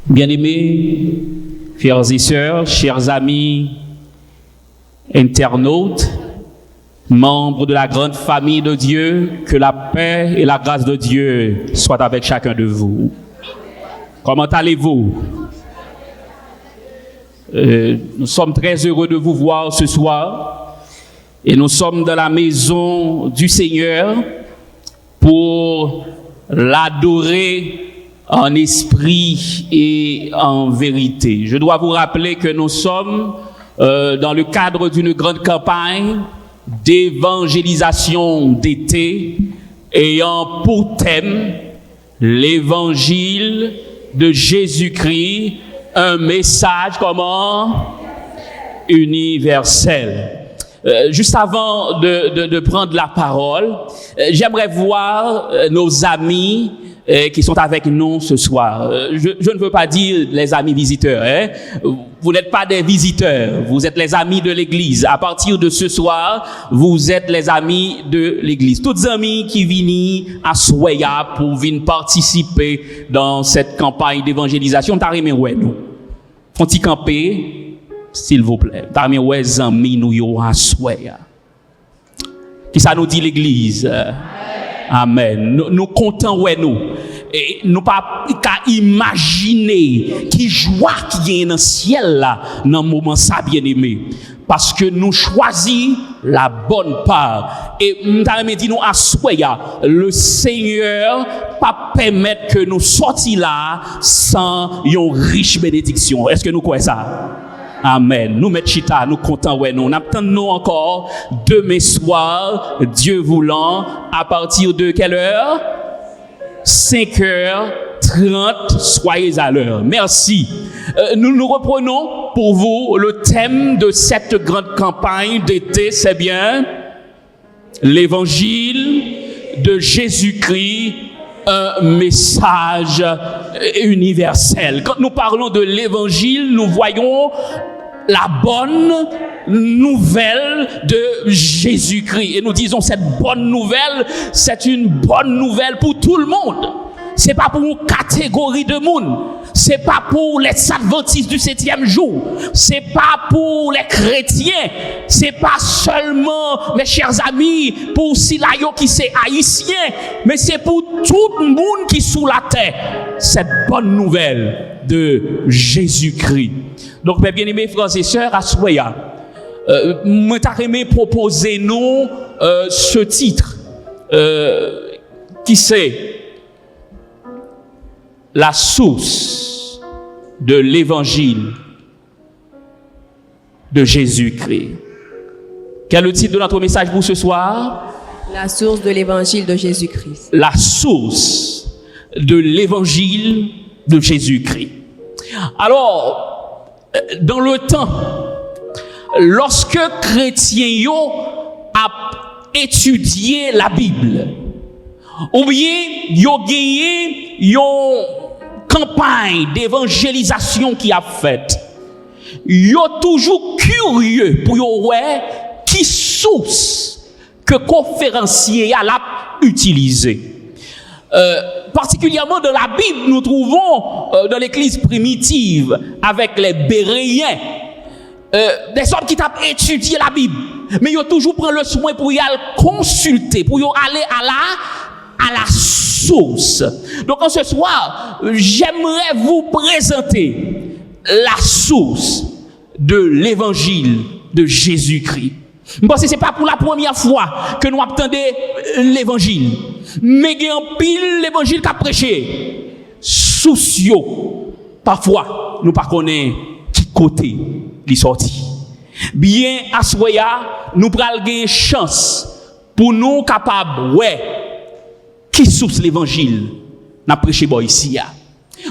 Bien-aimés, frères et sœurs, chers amis, internautes, membres de la grande famille de Dieu, que la paix et la grâce de Dieu soient avec chacun de vous. Comment allez-vous? Nous sommes très heureux de vous voir ce soir et nous sommes dans la maison du Seigneur pour l'adorer en esprit et en vérité. Je dois vous rappeler que nous sommes dans le cadre d'une grande campagne d'évangélisation d'été ayant pour thème l'évangile de Jésus-Christ, un message comment? Universel. Juste avant de prendre la parole, j'aimerais voir nos amis qui sont avec nous ce soir. Je ne veux pas dire les amis visiteurs. Hein? Vous n'êtes pas des visiteurs, vous êtes les amis de l'Église. À partir de ce soir, vous êtes les amis de l'Église. Toutes amis qui viennent à Soya pour venir participer dans cette campagne d'évangélisation. T'arrêtez ouais nous. Font-ils camper, s'il vous plaît. T'arrêtez ouais amis nous yo à Soya. Qui ça nous dit l'Église? Amen. Nous comptons ouais nous. Et nous pas qu'à imaginer qui joie qui est dans le ciel là dans le moment ça bien aimé parce que nous choisissons la bonne part et nous dit à Soya le Seigneur pas permettre que nous sortions là sans une riche bénédiction. Est-ce que nous croyons ça? Amen. Nous mettons chita, nous comptons ouais nous. N'attendons encore demain soir, Dieu voulant, à partir de quelle heure? 5h30, soyez à l'heure. Merci. Nous reprenons pour vous le thème de cette grande campagne d'été, c'est bien l'évangile de Jésus-Christ, un message universel. Quand nous parlons de l'évangile, nous voyons la bonne nouvelle de Jésus-Christ. Et nous disons cette bonne nouvelle, c'est une bonne nouvelle pour tout le monde. C'est pas pour une catégorie de monde. C'est pas pour les adventistes du 7e jour. C'est pas pour les chrétiens. C'est pas seulement, mes chers amis, pour Silayo qui c'est haïtien, mais c'est pour tout le monde qui est sous la terre. Cette bonne nouvelle de Jésus-Christ. Donc, mes bien-aimés frères et sœurs, à Soya, moi, t'as proposer nous ce titre, qui c'est la source de l'évangile de Jésus-Christ. Quel est le titre de notre message pour ce soir? La source de l'évangile de Jésus-Christ. La source de l'évangile de Jésus-Christ. Alors, dans le temps, lorsque chrétiens a étudié la Bible, ou bien yo gagné une campagne d'évangélisation qui a faite, yo toujours curieux pour yo ouais qui source que conférencier a l'a utilisé. Particulièrement dans la Bible, nous trouvons dans l'église primitive avec les Béréens des hommes qui ont étudié la Bible, mais ils ont toujours pris le soin pour y aller consulter, pour y aller à la source. Donc en ce soir, j'aimerais vous présenter la source de l'évangile de Jésus-Christ. Parce que c'est pas pour la première fois que nous attendons l'évangile. Mais il y a un pile l'évangile qu'a prêché. Soucieux. Parfois, nous ne connaissons pas qui côté il sorti. Bien, à Soya, nous prenons une chance pour nous capables, ouais, qui source l'évangile n'a prêché ici.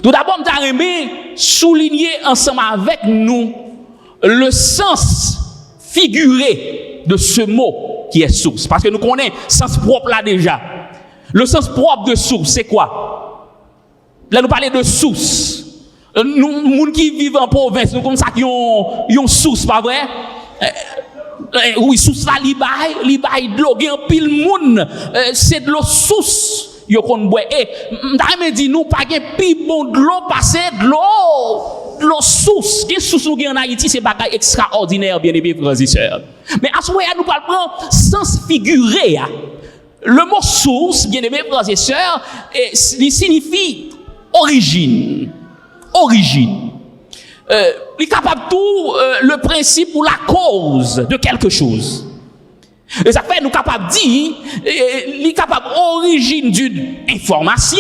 Tout d'abord, nous avons souligner ensemble avec nous le sens figuré de ce mot qui est source. Parce que nous connaissons le sens propre là déjà. Le sens propre de source, c'est quoi? Là, nous parlons de source. Nous, gens qui vivent en province, nous comme ça qui ont une source, pas vrai? Oui, source là, li bay de l'eau, gen pile moun, c'est de l'eau source yo kon boire. Et m'ta dit nous pas gen pi bon de l'eau passer de l'eau source. Gen source nous gen en Haïti c'est bagay extraordinaire bien aimé frères et sœurs. Mais à ce moment nous parlons prendre sens figuré. Le mot source bien aimé frères et sœurs il signifie origine. Origine. Il est capable tout le principe ou la cause de quelque chose. Et ça fait nous capable dire, il est capable origine d'une information,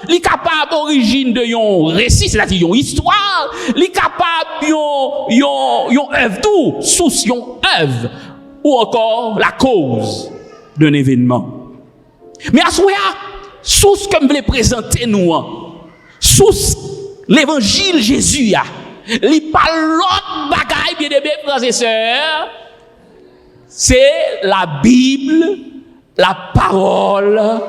il est capable origine de yon récit, c'est-à-dire yon histoire, il est capable yon œuvre tout, source yon œuvre, ou encore la cause d'un événement. Mais à ce moment, source que je voulais présenter nous, source l'évangile Jésus a. Il parle l'autre bagaille, bien aimés frères et sœurs, c'est la Bible, la parole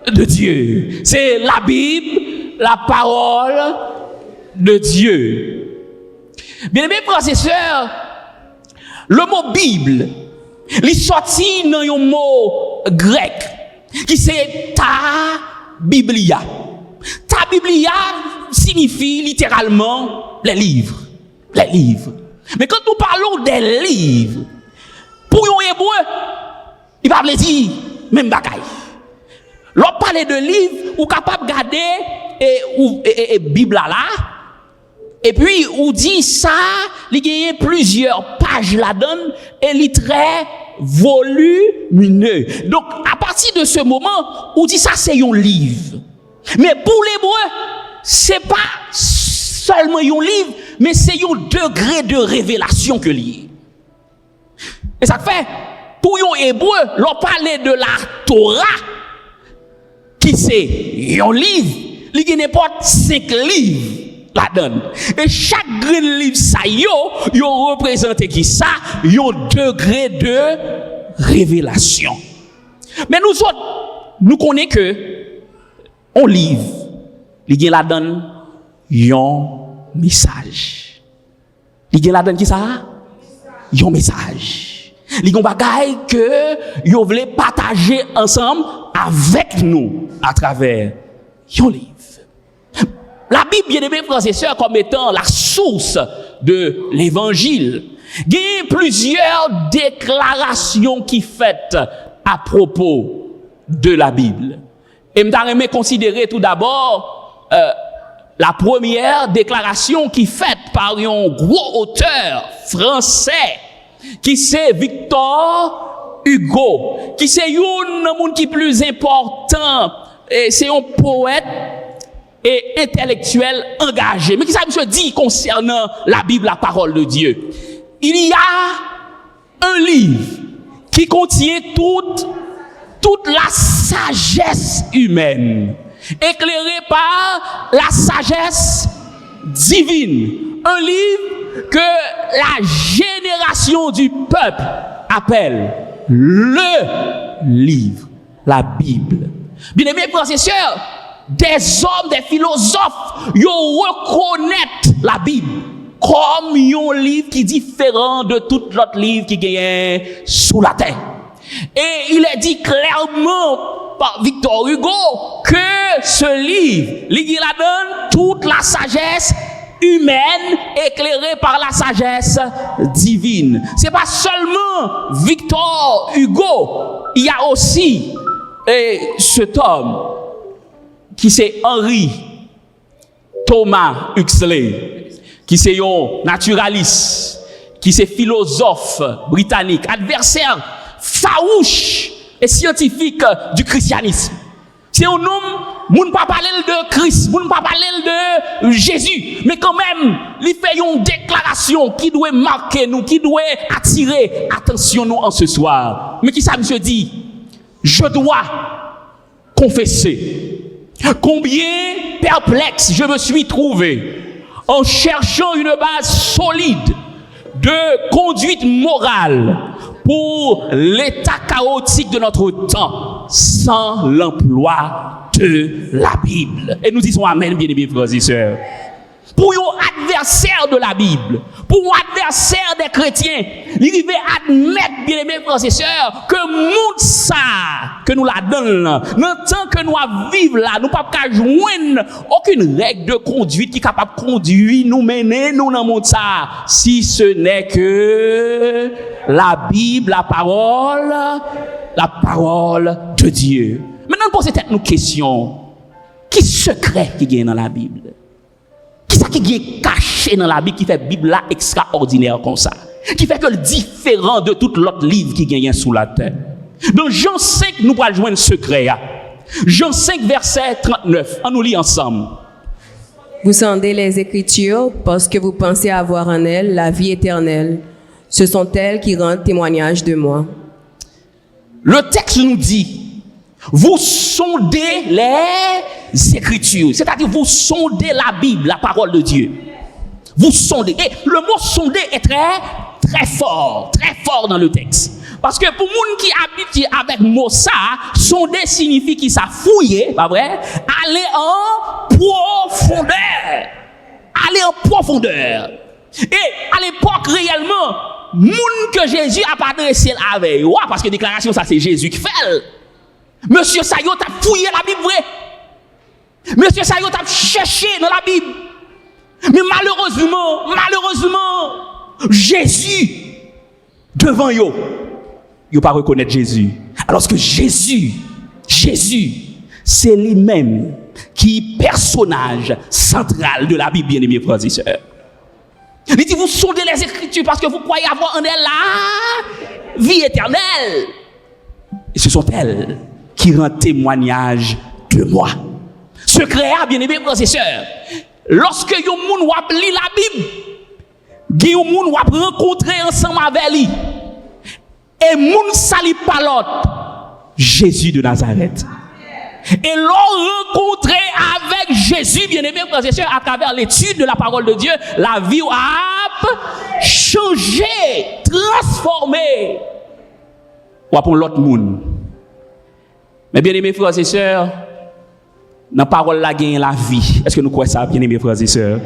de Dieu. C'est la Bible, la parole de Dieu. Bien aimés frères et sœurs, le mot Bible, il est sorti dans un mot grec, qui c'est ta Biblia. Ta Biblia signifie littéralement les livres. Les livres. Mais quand nous parlons des livres, pour un hébreu, il va me dire même bagaille. Lorsqu'on parle de livres, ou capable de garder et Bible là, et puis on dit ça, il y a plusieurs pages là-dedans, et il est très volumineux. Donc à partir de ce moment, on dit ça c'est un livre. Mais pour l'hébreu, c'est pas seulement un livre, mais c'est un degré de révélation que lié. Et ça fait, pour un hébreu, l'on parlait de la Torah, qui c'est un livre, il y a n'importe 5 livres là-dedans. Et chaque livre, ça yo représente qui ça, un degré de révélation. Mais nous autres, nous connaissons que on livre, il y a là-dedans un message. Il y a là-dedans qui ça? Un message. Il y a un bagage que vous voulez partager ensemble avec nous à travers un livre. La Bible, bien aimés frères et sœurs, comme étant la source de l'évangile, il y a plusieurs déclarations qui faites à propos de la Bible. Et je vais considérer tout d'abord la première déclaration qui est faite par un gros auteur français qui c'est Victor Hugo, qui c'est un monde qui est plus important, et c'est un poète et intellectuel engagé. Mais qui ça me dit concernant la Bible, la parole de Dieu? Il y a un livre qui contient toute la sagesse humaine, éclairée par la sagesse divine. Un livre que la génération du peuple appelle le livre, la Bible. Bien-aimés frères et sœurs, des hommes, des philosophes, ils reconnaissent la Bible comme un livre qui est différent de tout l'autre livre qui gagne sous la terre. Et il est dit clairement par Victor Hugo que ce livre, il donne toute la sagesse humaine éclairée par la sagesse divine. C'est pas seulement Victor Hugo, il y a aussi cet homme qui c'est Henry Thomas Huxley, qui c'est un naturaliste, qui c'est philosophe britannique, adversaire farouche et scientifique du christianisme. C'est un homme, moun pas parler de Christ, moun pas parler de Jésus, mais quand même, il fait une déclaration qui doit marquer nous, qui doit attirer attention nous en ce soir. Mais qui ça monsieur dit? Je dois confesser combien perplexe je me suis trouvé en cherchant une base solide de conduite morale pour l'état chaotique de notre temps sans l'emploi de la Bible. Et nous disons amen, bien-aimés frères et sœurs. pour un adversaire de la Bible, pour un adversaire des chrétiens, il arrive à admettre, bien aimés frères et sœurs, que monde ça, que nous la donne, dans le temps que nous vivons là, nous ne pouvons pas joindre aucune règle de conduite qui est capable de conduire, nous mener, nous dans le monde ça, si ce n'est que la Bible, la parole de Dieu. Maintenant, nous posons nous question, qui secret qui est dans la Bible? Qui ça qui est caché dans la Bible qui fait la Bible là extraordinaire comme ça? Qui fait que le différent de tout l'autre livre qui gagne sous la terre? Dans Jean 5, nous allons joindre secret. Jean 5, verset 39. On nous lit ensemble. Vous sondez les Écritures parce que vous pensez avoir en elles la vie éternelle. Ce sont elles qui rendent témoignage de moi. Le texte nous dit, vous sondez les Écritures, c'est-à-dire vous sondez la Bible, la parole de Dieu. Vous sondez. Et le mot sonder est très fort dans le texte. Parce que pour les gens qui habitent avec le mot ça, sonder signifie qu'il s'est fouillé, pas vrai? Aller en profondeur. Aller en profondeur. Et à l'époque, réellement, moun que Jésus a pas adressé avec, parce que déclaration, ça c'est Jésus qui fait. Monsieur Sayo t'a fouillé la Bible vraie. Monsieur Sayo t'a cherché dans la Bible. Mais malheureusement, Jésus, devant yo, yo pas reconnaître Jésus. Alors que Jésus, c'est lui-même qui est personnage central de la Bible, bien-aimés frères et sœurs. Il dit, vous sondez les Écritures parce que vous croyez avoir en elles la vie éternelle. Et ce sont elles qui rendent témoignage de moi. Secret, bien-aimés frères et sœurs. Lorsque yon moun wap li la Bible, yon moun wap rencontrer ensemble avec lui. Et moun sali pas l'autre, Jésus de Nazareth. Et l'on rencontrer avec Jésus, bien-aimés frères et sœurs, à travers l'étude de la parole de Dieu, la vie a changé, transformé. Ou pour l'autre monde. Mais bien-aimés frères et sœurs, dans la parole là gagne la vie. Est-ce que nous croyons ça, bien-aimés frères et sœurs?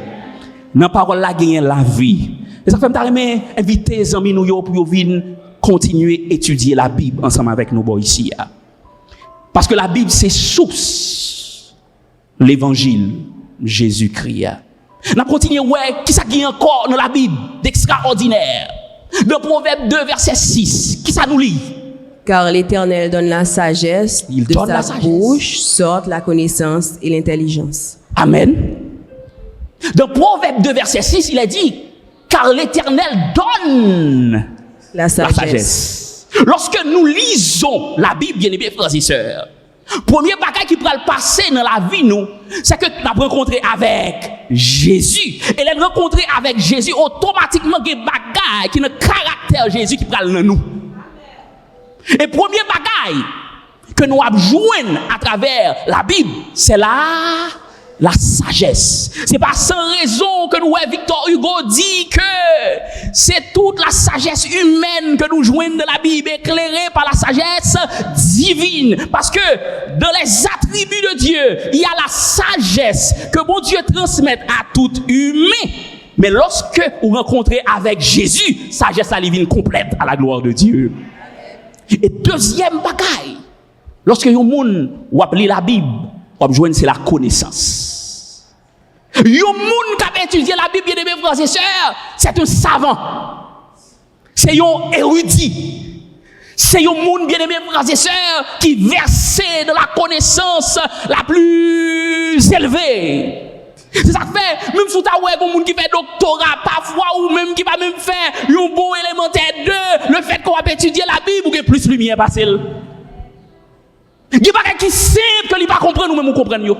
Dans la parole là gagne la vie. Et ça fait m'aimer inviter les amis nous pour venir continuer à étudier la Bible ensemble avec nous ici. Parce que la Bible c'est source l'évangile Jésus-Christ. On continue qui ça gagne encore dans la Bible d'extraordinaire. Dans Proverbe 2 verset 6, qui ça nous lit? Car l'Éternel donne la sagesse, de sa bouche sortent la connaissance et l'intelligence. Amen. Dans Proverbe 2, verset 6, il a dit, car l'Éternel donne la sagesse. Lorsque nous lisons la Bible, bien aimés frères et sœurs, premier bagage qui pourra le passer dans la vie, nous, c'est que nous avons rencontré avec Jésus. Et les rencontrer avec Jésus, automatiquement, il y a des bagages qui ont le caractère Jésus qui pourra dans nous. Et premier bagaille que nous avons joué à travers la Bible, c'est la sagesse. C'est pas sans raison que nous, Victor Hugo dit que c'est toute la sagesse humaine que nous jouons de la Bible, éclairée par la sagesse divine. Parce que dans les attributs de Dieu, il y a la sagesse que bon Dieu transmet à tout humain. Mais lorsque vous rencontrez avec Jésus, sagesse la divine complète à la gloire de Dieu. Et deuxième bagaille, lorsque yon moun ou appelé la Bible, ou joindre c'est la connaissance. Yon moun qui a étudié la Bible, bien aimés frères et sœurs, c'est un savant. C'est un érudit. C'est un moun, bien aimés frères et sœurs, qui verse dans la connaissance la plus élevée. C'est ça que fait, même si tu as un monde qui fait doctorat, parfois, ou même qui va même faire un bon élémentaire 2, le fait qu'on va étudier la Bible, ou que plus lumière passe. Il n'y a pas qui simple que il pas comprendre, nous même nous comprenons.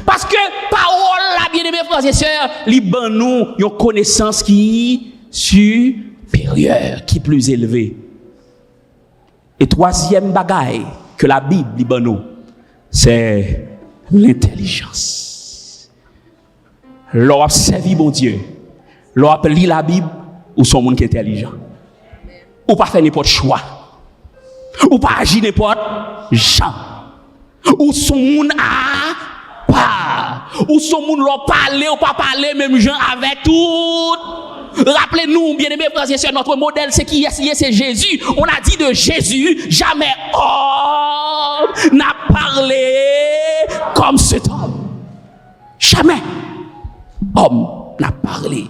Parce que parole, la bien-aimés frères et sœurs, il ban nous une connaissance qui est supérieure, qui est plus élevée. Et troisième bagaille que la Bible li ban nous, c'est l'intelligence. L'on a servi bon Dieu. L'on a lu la Bible ou son monde qui est intelligent. Ou pas faire n'importe choix. Ou pas agir n'importe genre. Ou son monde à part. ou son monde l'ont parlé ou pas parlé, même gens avec tout. Rappelez-nous, bien-aimés frères et sœurs, notre modèle, c'est qui est, c'est Jésus. On a dit de Jésus, jamais homme n'a parlé comme cet homme. Jamais homme n'a parlé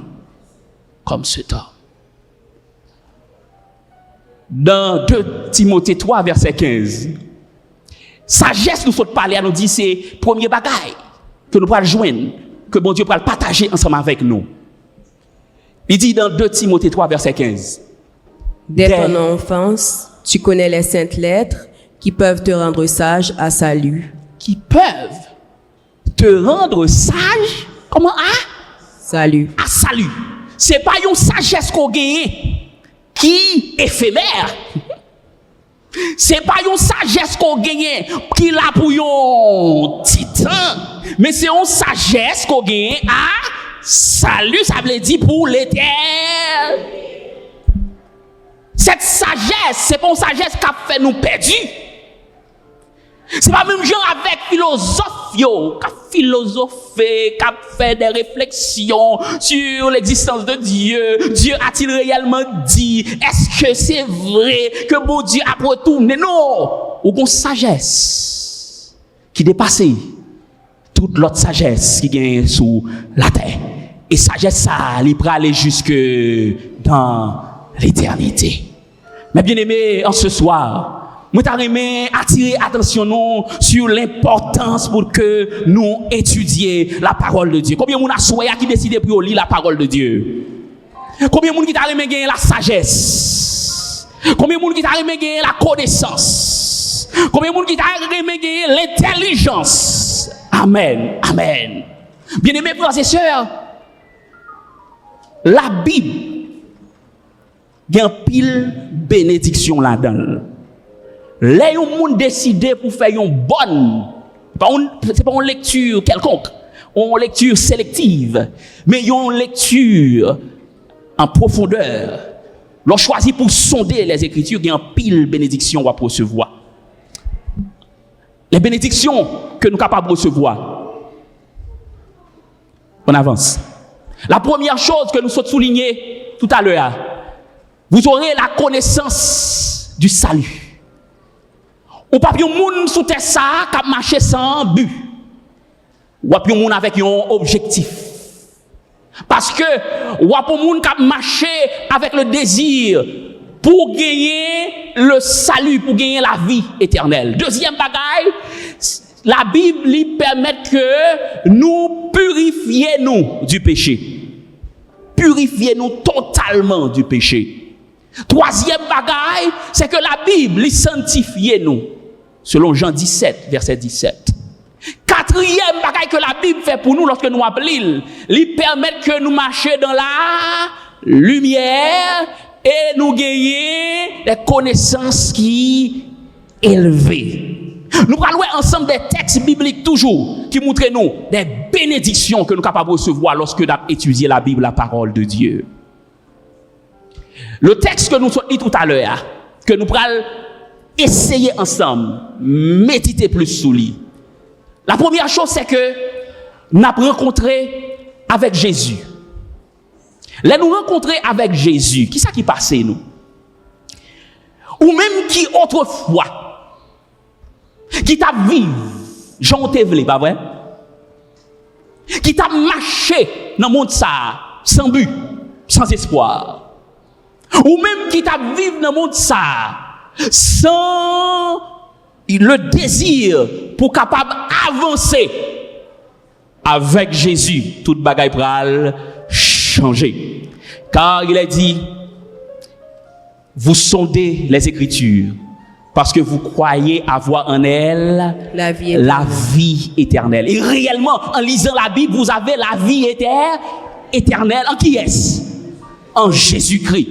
comme cet homme. Dans 2 Timothée 3, verset 15, sagesse nous saute parler, nous dit c'est premier bagaille que nous pourrons joindre, que bon Dieu pourra partager ensemble avec nous. Il dit dans 2 Timothée 3, verset 15. Dès ton enfance, tu connais les saintes lettres qui peuvent te rendre sage à salut. Qui peuvent te rendre sage, comment Salut. À salut. C'est pas une sagesse qu'on gagne qui est éphémère. C'est pas une sagesse qu'on gagne qui l'a pour un titan, mais c'est une sagesse qu'on gagne à salut, ça veut dire pour l'éternel. Cette sagesse, c'est pas une sagesse qui a fait nous perdus. C'est pas même genre avec philosophe qui a philosophé, qui a fait des réflexions sur l'existence de Dieu. Dieu a-t-il réellement dit? Est-ce que c'est vrai que bon Dieu a retourné? Non! Ou une sagesse qui dépasse toute l'autre sagesse qui gagne sous la terre. Et sagesse ça, il peut aller jusque dans l'éternité. Mais bien aimé, en ce soir, moi t'aimerais attirer attention nous sur l'importance pour que nous étudions la parole de Dieu. Combien de gens qui décident pour lire la parole de Dieu? Combien de gens qui t'aimerais gagner la sagesse? Combien de gens qui t'aimerais gagner la connaissance? Combien de gens qui t'aimerais gagner l'intelligence? Amen, amen. Bien-aimés frères et sœurs, la Bible, il y a pile bénédiction là-dedans. Les gens décident pour faire une bonne, c'est pas une lecture quelconque, une lecture sélective, mais une lecture en profondeur. L'on choisit pour sonder les Écritures, il y a pile bénédiction à recevoir. Les bénédictions que nous sommes capables de recevoir. On avance. La première chose que nous sommes souligner tout à l'heure, vous aurez la connaissance du salut. Ou pas un monde sous terre ça qui marche sans but. Ou pas un monde avec un objectif. Parce que ou pas un monde qui marche avec le désir pour gagner le salut, pour gagner la vie éternelle. Deuxième bagaille, la Bible lui permet que nous purifions du péché. Purifiez-nous totalement du péché. Troisième bagaille, c'est que la Bible lui sanctifie nous. Selon Jean 17, verset 17. Quatrième bagaille que la Bible fait pour nous lorsque nous appelons, lui permet que nous marchions dans la lumière et nous gagner des connaissances qui élevées. Nous parlons ensemble des textes bibliques toujours qui montrent nous des bénédictions que nous sommes capables de recevoir lorsque nous étudions la Bible, la parole de Dieu. Le texte que nous avons dit tout à l'heure, que nous allons essayer ensemble, méditer plus sur lui. La première chose, c'est que nous avons rencontré avec Jésus. Là, nous rencontrer avec Jésus, qui ça qui passait nous? Ou même qui autrefois, qui t'a vécu, Jean Thévelé, pas vrai? Qui t'a marché dans le monde ça, sans but, sans espoir. Ou même qui t'a vécu dans le monde ça, sans le désir pour capable avancer. Avec Jésus, toute bagaille pral changer. Car il a dit, vous sondez les Écritures, parce que vous croyez avoir en elle la vie éternelle. Et réellement, en lisant la Bible, vous avez la vie éternelle. En qui est-ce? En Jésus-Christ.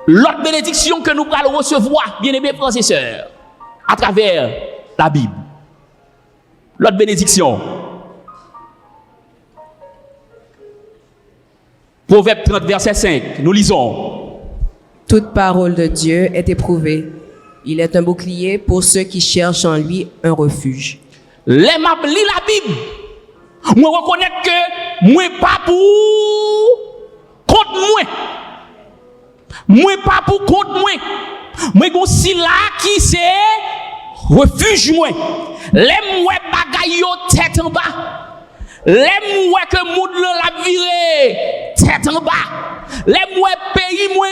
L'autre bénédiction que nous allons recevoir, bien-aimés frères et sœurs, à travers la Bible. L'autre bénédiction. Proverbe 30, verset 5, nous lisons. Toute parole de Dieu est éprouvée. Il est un bouclier pour ceux qui cherchent en lui un refuge. Les m'a lit la Bible. Moi reconnaître que moi pas pour contre moi. Moi pas pour contre moi. Moi gon si là qui c'est refuge moi. Les moi bagay yo tête en bas. Les moi que monde la viré tête en bas. Les moi pays moi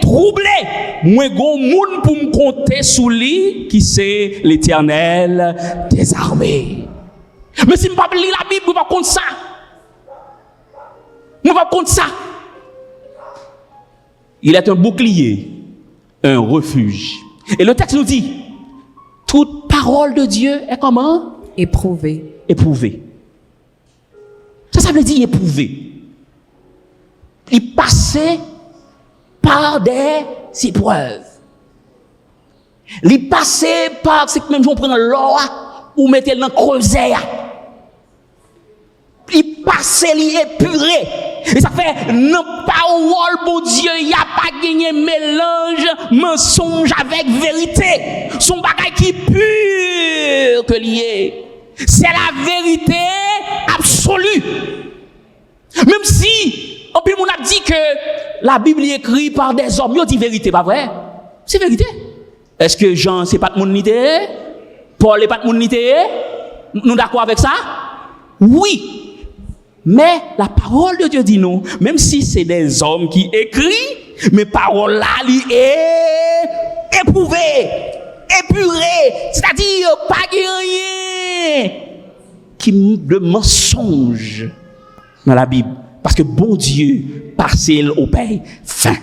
troublé. Moi gon monde pour me compter sous lui qui c'est l'Éternel des armées. Mais si je ne pas lire la Bible, je ne vais pas compter ça. Je ne vais pas compter ça. Il est un bouclier, un refuge. Et le texte nous dit, toute parole de Dieu est comment? Éprouvé. Éprouvée. Ça veut dire éprouvé. Il passait par des épreuves. Il passait par ce que même si on prend l'or ou mettez dans le creuset. Il passait, il épuré. Et ça fait, non, parole, bon Dieu, il n'y a pas gagné mélange, mensonge avec vérité. Son bagage qui pur que lié. C'est la vérité absolue. Même si, en plus, on a dit que la Bible est écrite par des hommes, il dit vérité, pas vrai? C'est vérité. Est-ce que Jean, c'est pas de mon unité? Paul n'est pas de mon unité? Nous d'accord avec ça? Oui. Mais la parole de Dieu dit non, même si c'est des hommes qui écrivent, mais parole là, elle est éprouvée, épurée, c'est-à-dire pas rien qui de mensonge dans la Bible. Parce que bon Dieu, passé au pays, fin.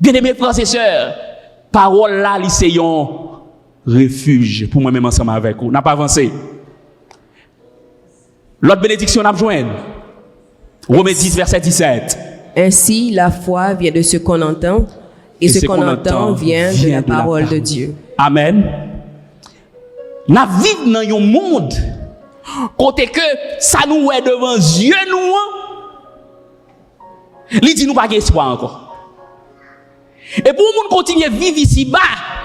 Bien-aimés frères et sœurs, parole là, c'est un refuge pour moi-même ensemble avec vous. On n'a pas avancé. L'autre bénédiction n'a pas joint. Romains 10, verset 17. Ainsi, la foi vient de ce qu'on entend, et ce qu'on entend vient de la parole de Dieu. Amen. Nous vivons dans un monde côté que ça nous est devant Dieu nous. Il dit nous pas d'espoir encore. Et pour nous continuer à vivre ici bas,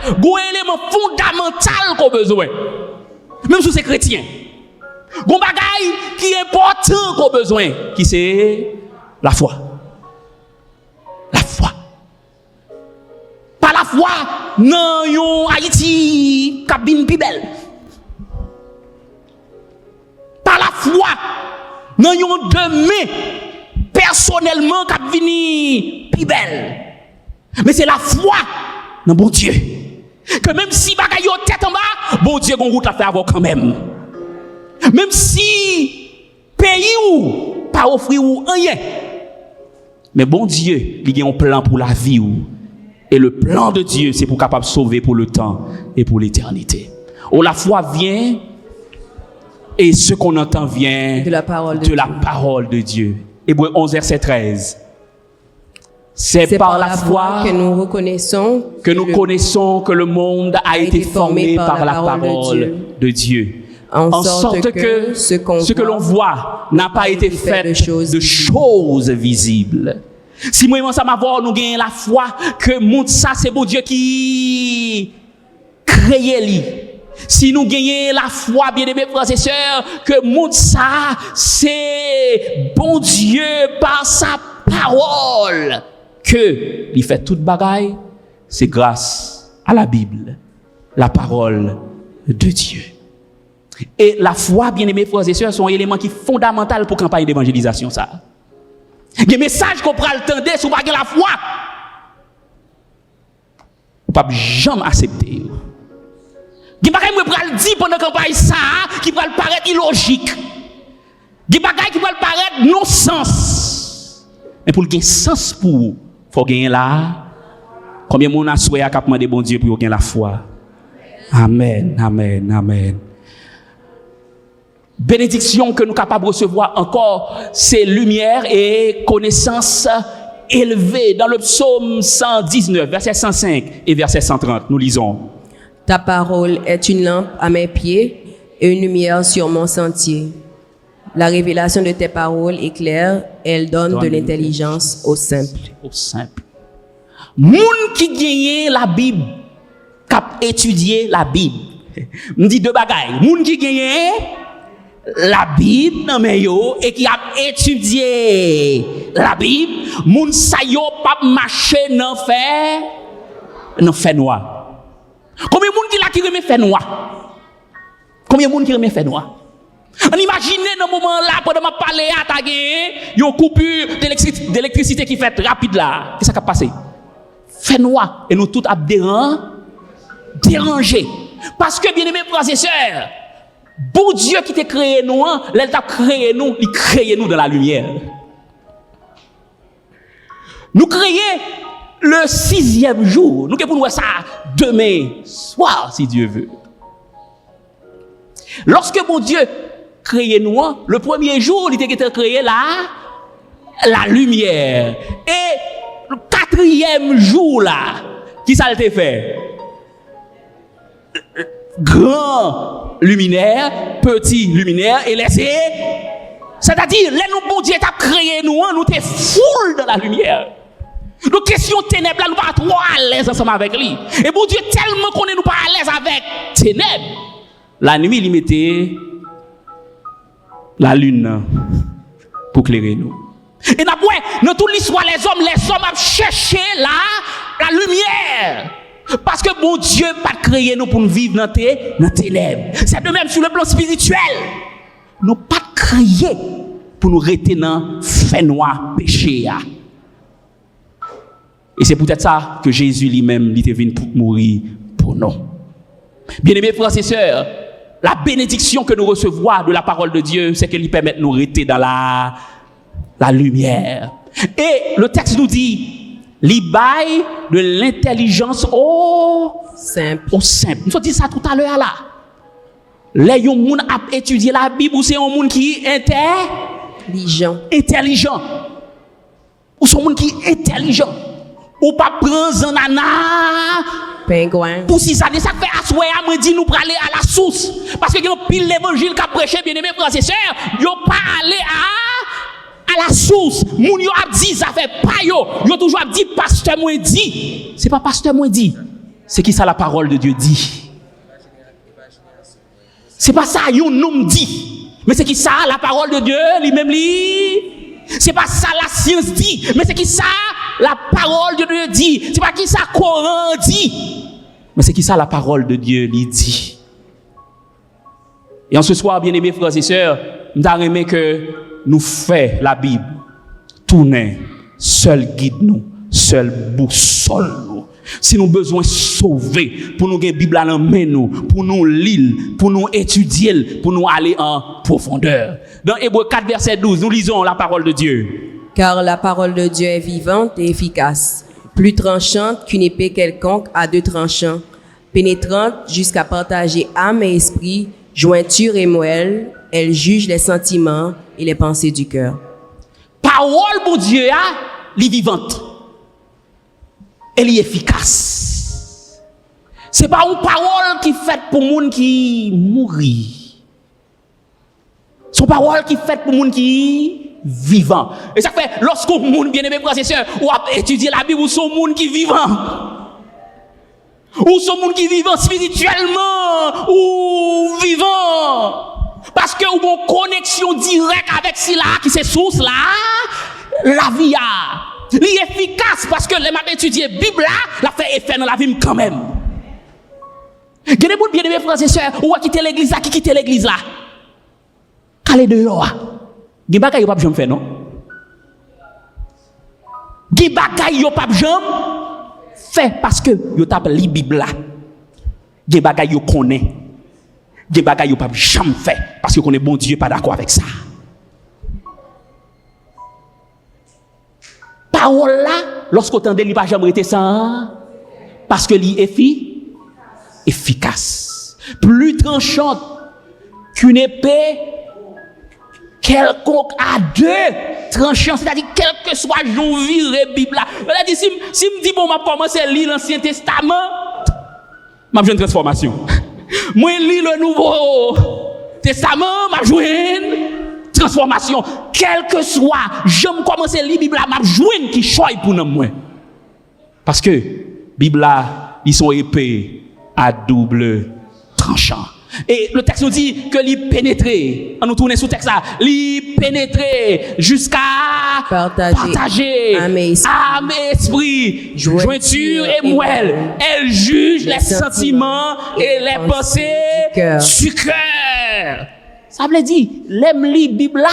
il y a un élément fondamental qu'on a besoin. Même si c'est chrétien. Gon bagay qui est important qu'on a besoin, qui c'est la foi. La foi. Pas la foi, non, yon Haïti, cabine plus belle. Pas la foi, non, yon demain, personnellement, cap vini plus belle. Mais c'est la foi dans bon Dieu. Que même si bagay yon tête en bas, bon Dieu gon route à faire avoir quand même. Même si pays ou pas offrir ou rien. Mais bon Dieu, il a un plan pour la vie ou. Et le plan de Dieu, c'est pour capable sauver pour le temps et pour l'éternité. Oh, la foi vient et ce qu'on entend vient de la parole de Dieu. Hébreux 11, verset 13. C'est par la foi que nous reconnaissons que le monde a été formé par la parole de Dieu. En sorte que ce que l'on voit n'a pas été fait de choses visibles. Si moi ça m'avoir nous gagnons la foi que monde ça c'est bon Dieu qui créé lui. Si nous gagnons la foi bien-aimés frères et sœurs que monde ça c'est bon Dieu par sa parole que il fait toute bagaille, c'est grâce à la Bible, la parole de Dieu. Et la foi, bien-aimés frères et sœurs, sont un élément qui est fondamental pour la campagne d'évangélisation. Les messages qu'on prend le temps de si vous n'avez pas la foi, vous ne pouvez jamais accepter. Les bagages qui prend le dire pendant la campagne qui va paraître illogique. Les bagages qui va paraître non-sens. Mais pour qu'il y ait sens pour vous, il faut gagner là. Combien de monde a souhaité à demander bon Dieu pour gagner la foi? Amen, amen, amen. Bénédiction que nous sommes capables de recevoir encore, c'est lumière et connaissance élevée. Dans le psaume 119, verset 105 et verset 130, nous lisons. Ta parole est une lampe à mes pieds et une lumière sur mon sentier. La révélation de tes paroles est claire, elle donne de l'intelligence aux simples. Aux simples. Moun qui gagne la Bible, cap étudier la Bible. Me dit deux bagailles. Moun qui gagne la Bible dans mes yo et qui a étudié la Bible, moun sa yo pas marcher dans fait noir. Combien de monde qui la qui remet fait noir? Combien de monde qui remet fait noir? On imagine dans le moment là pendant ma parler à ta gagné, yon coupure d'électricité qui fait rapide là. Qu'est-ce qui a passé? Fait noir et nous tout a dérangé. Parce que bien aimés frères et sœurs, bon Dieu qui t'a créé nous, il t'a créé nous, il crée nous dans la lumière. Nous créons le 6e jour. Nous pour nous ça demain soir si Dieu veut. Lorsque bon Dieu créé nous, le premier jour, il était créé la lumière. Et le 4e jour là, qui ça l'a fait? Grand luminaire, petit luminaire, et laissé. C'est-à-dire, là, nous, bon Dieu, t'a créé nous, nous t'es foule dans la lumière. Nos questions ténèbres, là, nous pas trop à l'aise ensemble avec lui. Et bon Dieu, tellement qu'on est nous pas à l'aise avec ténèbres. La nuit, il mettait la lune pour éclairer nous. Et dans toute l'histoire, les hommes ont cherché la lumière. Parce que bon Dieu n'a pas créé nous pour nous vivre dans les ténèbres. C'est de même sur le plan spirituel. Nous pas créé pour nous rester dans le fait noir, péché. Et c'est peut-être ça que Jésus lui-même était venu pour mourir pour nous. Bien-aimés frères et sœurs, la bénédiction que nous recevons de la parole de Dieu, c'est qu'elle lui permet de nous rester dans la lumière. Et le texte nous dit, l'ibay de l'intelligence au simple. Nous avons dit ça tout à l'heure là. Les gens qui ont étudié la Bible, c'est un monde qui est intelligent. Ou sont monde qui est intelligent. Ou pas prendre un nana. Pingouin. Pour si ça fait assoyer à me dire nous pour aller à la source. Parce que y a pile l'évangile qu'a prêché, bien aimés frères et sœurs, yo pas aller à la source. Moun yo a dit ça fait pas yo toujours a dit pasteur moi dit. C'est pas pasteur moi dit. C'est qui ça la parole de Dieu dit. C'est pas ça yon nom dit. Mais c'est qui ça la parole de Dieu lui-même lui. C'est pas ça la science dit, mais c'est qui ça la parole de Dieu dit. C'est pas qui ça Coran dit, mais c'est qui ça la parole de Dieu lui dit. Et en ce soir, bien-aimés frères et sœurs, nous aimons que nous fassions la Bible tourner, seul guide nous, seul boussole nous. Si nous avons besoin de sauver, pour nous gagner la Bible à la main, pour nous lire, pour nous étudier, pour nous aller en profondeur. Dans Hébreux 4, verset 12, nous lisons la parole de Dieu. Car la parole de Dieu est vivante et efficace, plus tranchante qu'une épée quelconque à 2 tranchants, pénétrante jusqu'à partager âme et esprit, jointure et moelle, elle juge les sentiments et les pensées du cœur. Parole pour Dieu, elle est vivante. Elle est efficace. C'est pas une parole qui est faite pour les gens qui mourir. C'est une parole qui est faite pour les gens qui vivant. Et ça fait, lorsqu'on monde bien aimé frères et sœurs, ou a étudié la Bible, ou sont monde qui vivant. Ou sont monde qui vivant spirituellement, ou vivant. Parce que ou une connexion directe avec cela, qui c'est source là, la vie a. Il est efficace parce que les m'a étudié la Bible là, la fait effet dans la vie quand même. Il y a des gens bien aimés frères et sœurs, ou a quitté l'église là, qui quitte l'église là. Allez dehors. Gi bagay yo pa jam fait non? Gi bagay yo pa jam fait parce que yo t'a li Bible là. Gi bagay yo connaît. Gi bagay yo pa jam fait parce que connaît bon Dieu pas d'accord avec ça. Parole là, lorsqu'on entend li pa jam rete sans parce que li efficace. Plus tranchante qu'une épée quelconque à 2 tranchants, c'est-à-dire quel que soit j'en vire Bible là. Elle a dit si me dit bon m'a commencé à lire l'Ancien Testament, m'a besoin de transformation. Moi lis le Nouveau Testament, m'a besoin de transformation. Quel que soit, j'aime commencer à lire Bible là, m'a besoin qui choisit pour nous moi. Parce que Bible là, ils sont épais à double tranchant. Et le texte nous dit que l'y pénétrer. On nous tourne sous texte là. L'y pénétrer jusqu'à partager âme et esprit, jointure et moelle. Elle juge les sentiments et les pensées du cœur. Ça veut dire, l'aime li Bible là,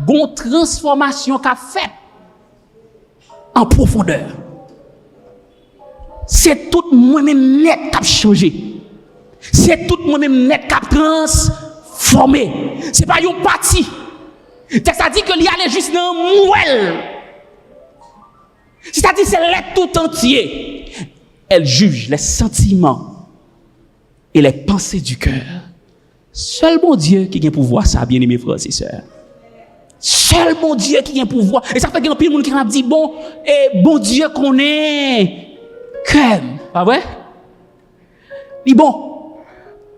gon transformation qu'a fait en profondeur. C'est tout moi-même net qui a changé. C'est tout moi-même net qui a transformé. C'est pas une partie. Ça dit que l'y allait juste dans moelle. C'est-à-dire c'est l'être tout entier. Elle juge les sentiments et les pensées du cœur. Seul bon Dieu qui a pouvoir ça, bien aimés frères et sœurs. Seul bon Dieu qui a pouvoir. Et ça fait qu'il y a un monde qui a dit bon, et bon Dieu connaît cœur. Pas vrai? Il bon.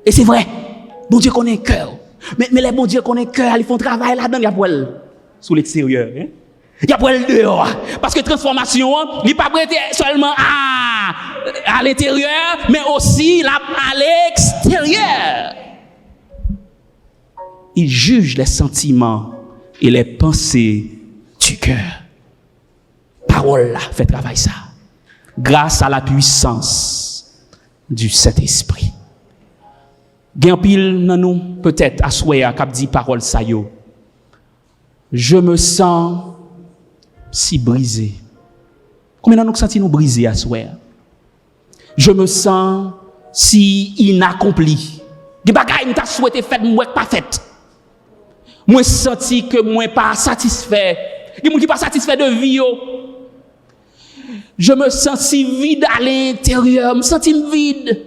Et c'est vrai. Bon Dieu connaît cœur. Mais les bon Dieu connaît cœur, ils font travail là-dedans, il y a pour elle sous l'extérieur. Hein? Il y a pour elle dehors. Parce que transformation, il n'est pas prêté seulement à l'intérieur, mais aussi à l'extérieur. Il juge les sentiments et les pensées du cœur. Parole là, fait travail ça. Grâce à la puissance du Saint-Esprit. Gen pile nan nous peut-être à souhait k'ap dit parole ça yo. Je me sens si brisé. Combien nous senti nous brisé à souhait? Je me sens si inaccompli. Des bagailles m'ta souhaité fait moi pas fait. Moi senti que moi pas satisfait. Des gens qui pas satisfait de vie yo. Je me sens si vide à l'intérieur, me sens vide.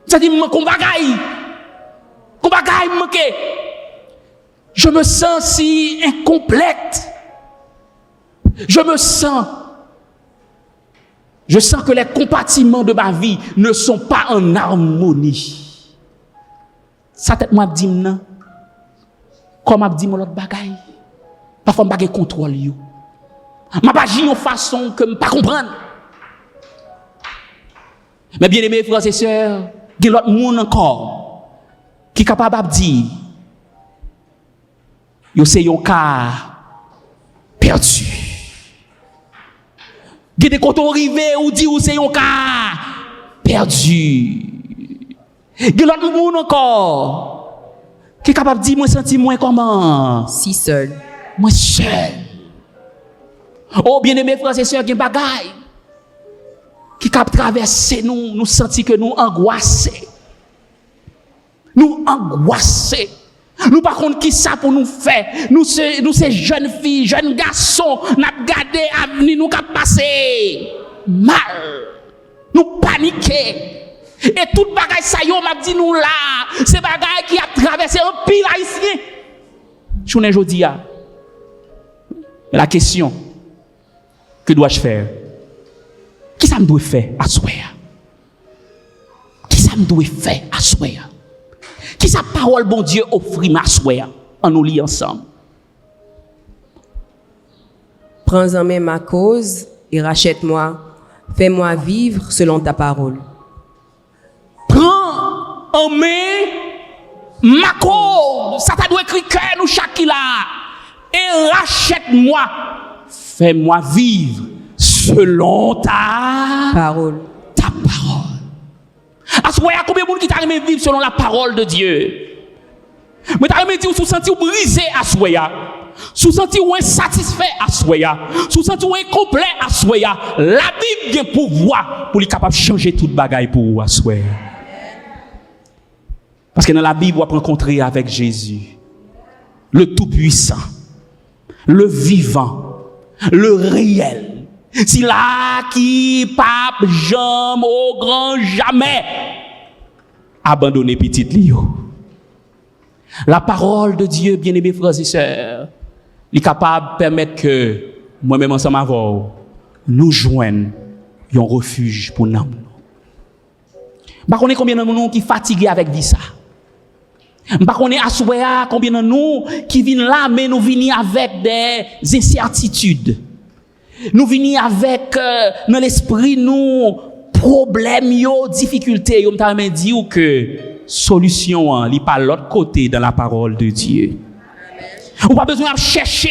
Ça dit qu'on bagaille manqué. Je me sens si incomplète. Je sens que les compartiments de ma vie ne sont pas en harmonie. Ça tête moi dit non. Comme m'a dit mon autre bagaille. Parfois m'a pas contrôle yo. M'a pas agi en façon que me pas comprendre. Mais bien aimés frères et sœurs, il y a l'autre monde encore qui est capable de dire yo c'est un cas perdu. Il y a des côtés arrivés ou dit ou c'est un cas perdu. Il y a l'autre monde encore qui est capable de dire moi senti moins comment si seul. Moi seul. Oh bien aimés frères et sœurs, il y a des bagailles qui cap traverser nous sentir que nous angoissés. Nous angoissés. Nous par contre qui ça pour nous faire? Nous ces jeunes filles, jeunes garçons, n'a gardé avenir nous cap passer mal. Nous paniquer. Et toute bagaille ça yo m'a dit nous là, c'est bagaille qui a traversé un pile haïtien. Journée jodi a. La question que dois-je faire? Qui ça me doit faire à souhait? Qui ça me doit faire à souhait? Qui sa parole bon Dieu offre à souhait? On nous lit ensemble. Prends en main ma cause et rachète-moi. Fais-moi vivre selon ta parole. Prends en main ma cause. Ça t'a doit écrire cœur nous chaque là. Et rachète-moi. Fais-moi vivre selon ta parole. Ta parole. À ce moment-là, combien de monde qui t'a aimé vivre selon la parole de Dieu? Mais t'as aimé dire sous senti brisé à ce moment-là. Sous senti ou insatisfait à ce moment-là. Sous senti ou incomplet à ce moment-là. La Bible a pouvoir pour être capable de changer toute bagaille pour vous à ce moment-là. Parce que dans la Bible, on va rencontrer avec Jésus, le Tout-Puissant, le Vivant, le Réel. Si là qui pape jamais au grand jamais abandonner petit Lio. La parole de Dieu, bien-aimés frères et sœurs, est capable de permettre que moi-même ensemble avec vous, nous joignons un refuge pour nous. Par contre, combien de nous qui fatigués avec vie ça? Par contre, à combien de nous qui viennent là, mais nous venons avec des incertitudes. Nous venons avec dans l'esprit nous problèmes yo difficultés yo m'ta dit que solution n'est pas l'autre côté dans la parole de Dieu. On pas besoin de chercher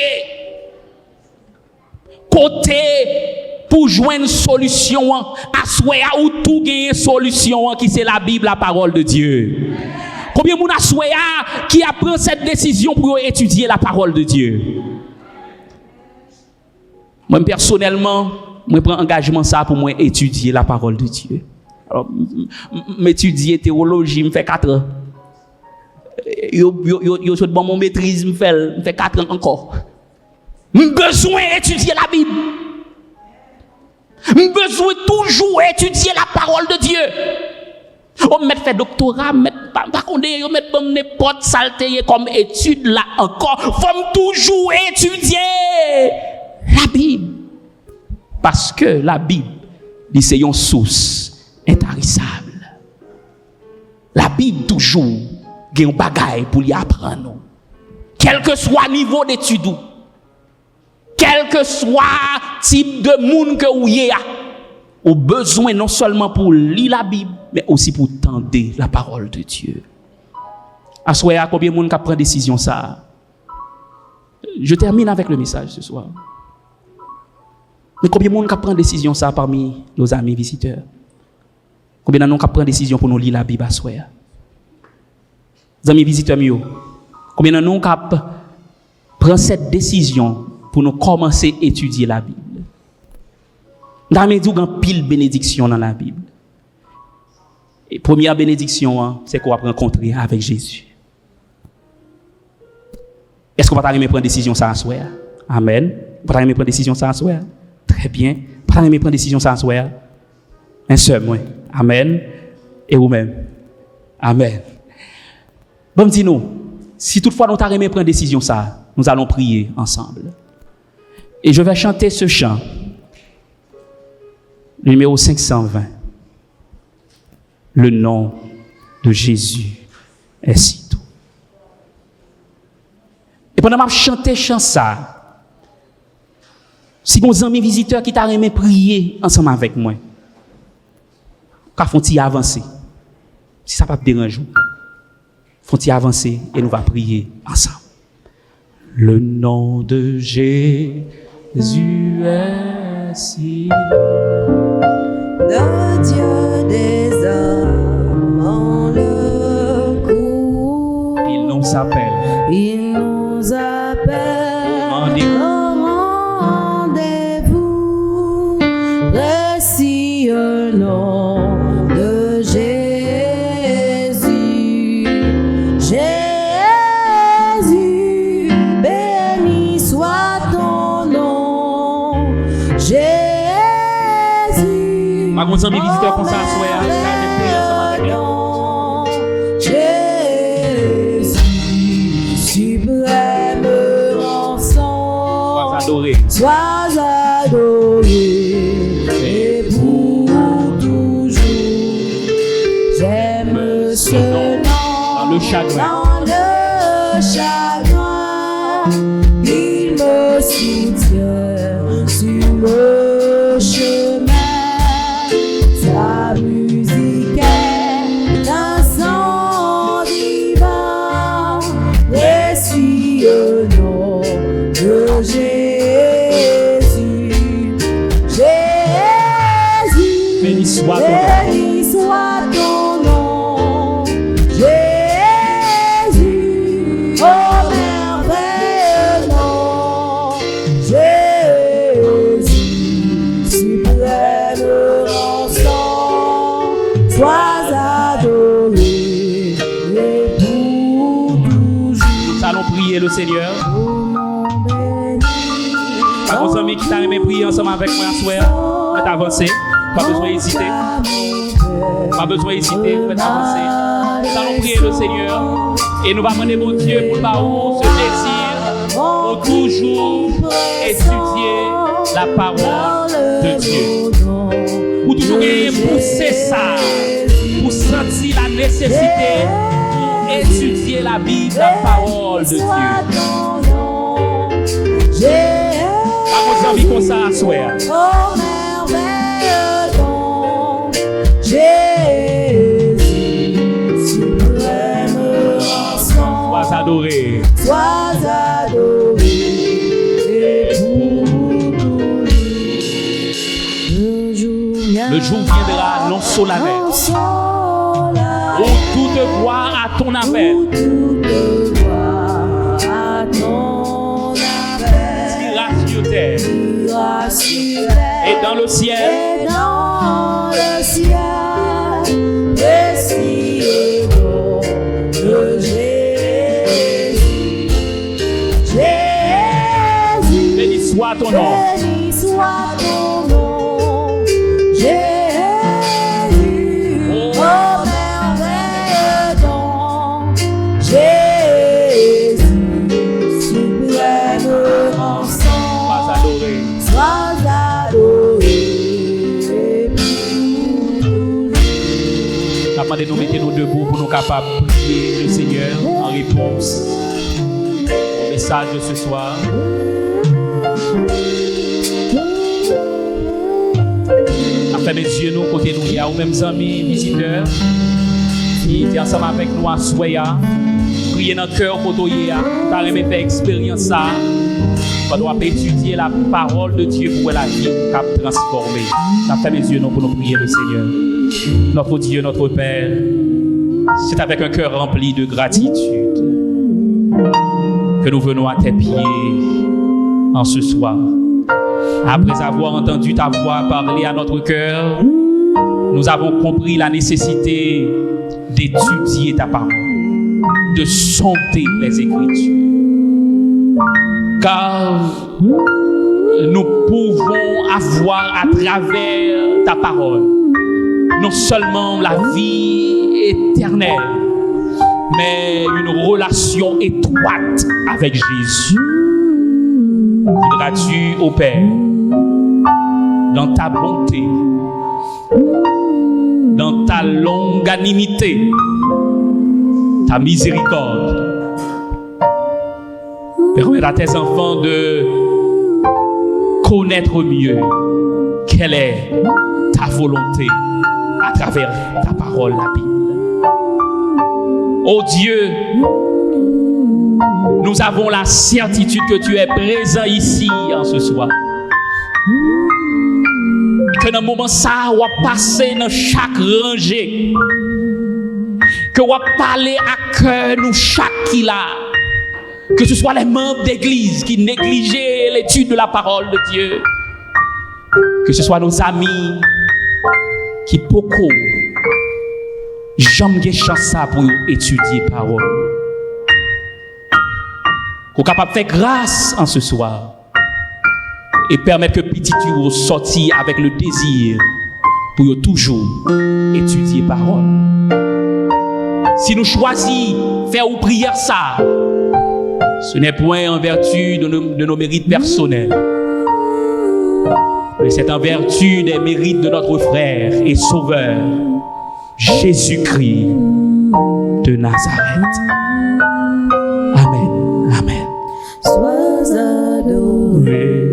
côté pour joindre une solution à souhait ou tout gagner solution qui c'est la Bible, la parole de Dieu. Combien de gens qui apprend cette décision pour étudier la parole de Dieu? Moi personnellement, je prends engagement ça pour moi étudier la parole de Dieu. Alors, m'étudier théologie, me fait 4 ans. Yo souhaite bon mon maîtrise, me fait 4 ans encore. J'ai besoin d'étudier la Bible. J'ai besoin toujours d'étudier la parole de Dieu. On met fait doctorat, pas qu'on est, on met n'importe saleté comme étude là encore. Faut toujours étudier la Bible. Parce que la Bible, c'est une source intarissable. La Bible toujours a un bagage pour y apprendre. Quel que soit le niveau d'étude, quel que soit le type de monde que vous avez, au besoin non seulement pour lire la Bible, mais aussi pour tendre la parole de Dieu. À ce moment-là, combien de monde qui prend décision ça? Je termine avec le message ce soir. Mais combien de monde qui prend décision ça parmi nos amis visiteurs? Combien de monde qui prend décision pour nous lire la Bible à ce moment-là? Les amis visiteurs, combien de monde qui prend cette décision pour nous commencer à étudier la Bible? Nous avons dit qu'il y a une pile bénédiction dans la Bible. Et première bénédiction, c'est qu'on va rencontrer avec Jésus. Est-ce qu'on va prendre décision ça à soi? Amen. Vous va prendre décision ça à soi? Très bien. Vous va prendre décision ça à soi? Un seul, moi. Amen. Et vous-même. Amen. Bon, dis-nous, si toutefois nous avons prendre décision ça, nous allons prier ensemble. Et je vais chanter ce chant. Le numéro 520. Le nom de Jésus est si doux. Et pendant que je chantais chant ça, si vos amis visiteurs qui t'a aimé prier ensemble avec moi, font-ils avancer? Si ça ne va pas déranger, font-ils avancer et nous allons prier ensemble. Le nom de Jésus est si doux. Le Dieu des hommes en le coup. Il nous appelle. Il nous appelle au rendez-vous. Précieux nom de Jésus. Jésus, béni soit ton nom. Jésus. Par contre, mes visiteurs comme ça, Jésus, suprême rançon, sois adoré et pour toujours. J'aime ce nom dans le chagrin. Il me soutient sur le chemin. La musique est un son divin, précieux nom de Jésus. Jésus, béni soit ton nom. Jésus, oh merveilleux nom. Jésus, suprême sois adoré et pour toujours. Nous allons prier le Seigneur. Par vos amis qui t'ont prié ensemble avec moi à soir, faites avancer. Pas besoin d'hésiter. Pas besoin d'hésiter, faites avancer. Nous allons prier le Seigneur et nous allons demander mon Dieu pour nous ce désir pour toujours étudier la parole de Dieu. Pour toujours pousser ça, pour sentir la nécessité d'étudier la Bible, la parole de Dieu. Par vos amis comme ça à soir. Jésus, Le jour viendra non solennel où toute voix à ton appel dira sur terre et dans le ciel. Béni soit ton nom. Béni soit ton nom, Jésus. Oh, merveilleux don, Jésus. Suprême ensemble. Sois adoré. Sois adoré. Avant de nous mettre nous debout pour nous capables de prier le Seigneur en réponse au message de ce soir. Afin mes yeux nous côté nous, il y a aux mêmes amis visiteurs qui étaient ensemble avec nous à Soya, prier dans le cœur pour t'as aimé faire expérience ça. On doit étudier la parole de Dieu pour la vie qu'a transformée. Afin mes yeux nous pour nous prier le Seigneur. Notre Dieu, notre Père, c'est avec un cœur rempli de gratitude que nous venons à tes pieds en ce soir. Après avoir entendu ta voix parler à notre cœur, nous avons compris la nécessité d'étudier ta parole, de sonder les Écritures. Car nous pouvons avoir à travers ta parole non seulement la vie éternelle, mais une relation étroite avec Jésus. Voudras-tu, ô Père, dans ta bonté, dans ta longanimité, ta miséricorde, permettre à tes enfants de connaître mieux quelle est ta volonté à travers ta parole, la Bible. Oh Dieu, nous avons la certitude que tu es présent ici en ce soir. Que dans le moment ça, on va passer dans chaque rangée. Que on va parler à cœur nous chaque qui là. Que ce soit les membres d'église qui négligeaient l'étude de la parole de Dieu. Que ce soit nos amis qui beaucoup jamais chance pour étudier la parole. Qu'on est capable de faire grâce en ce soir et permettre que petit tu sorti avec le désir pour toujours étudier la parole. Si nous choisissons faire une prière ça, ce n'est point en vertu de nos mérites personnels, mais c'est en vertu des mérites de notre frère et sauveur, Jésus-Christ de Nazareth. Amen. Amen. Sois adoré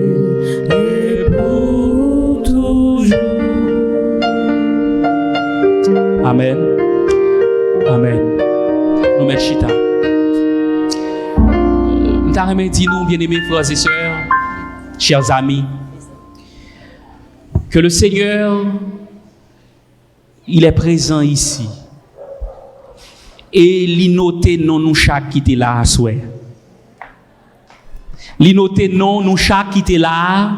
et pour toujours. Amen. Amen. Nous mettons chita. Nous t'avons dit, nous, bien-aimés frères et sœurs, chers amis, que le Seigneur, il est présent ici. Et l'innoté non nous chaque qui était là à souhait. L'innoté non nous chaque qui était là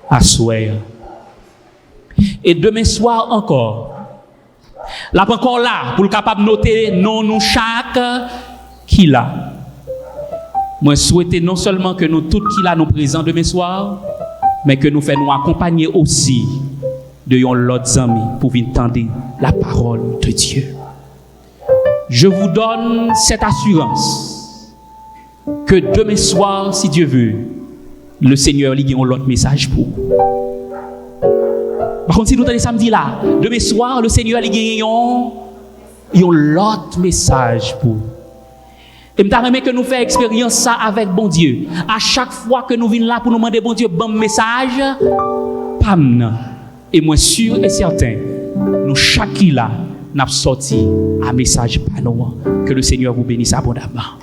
à souhait. Et demain soir encore, là encore là, pour le capable de noter non nous chaque qui là. Moi souhaite non seulement que nous tous qui là nous présents demain soir, mais que nous faisons nous accompagner aussi de l'autre amis pour venir entendre la parole de Dieu. Je vous donne cette assurance que demain soir, si Dieu veut, le Seigneur lui donne l'autre message pour vous. Par contre, si nous sommes samedi là, demain soir, le Seigneur lui donne l'autre message pour vous. Et je veux que nous fassions expérience ça avec bon Dieu. À chaque fois que nous venons là pour nous demander bon Dieu, bon message, pam. Et moi sûr et certain, nous chaque là, nous sorti un message par nous. Que le Seigneur vous bénisse abondamment.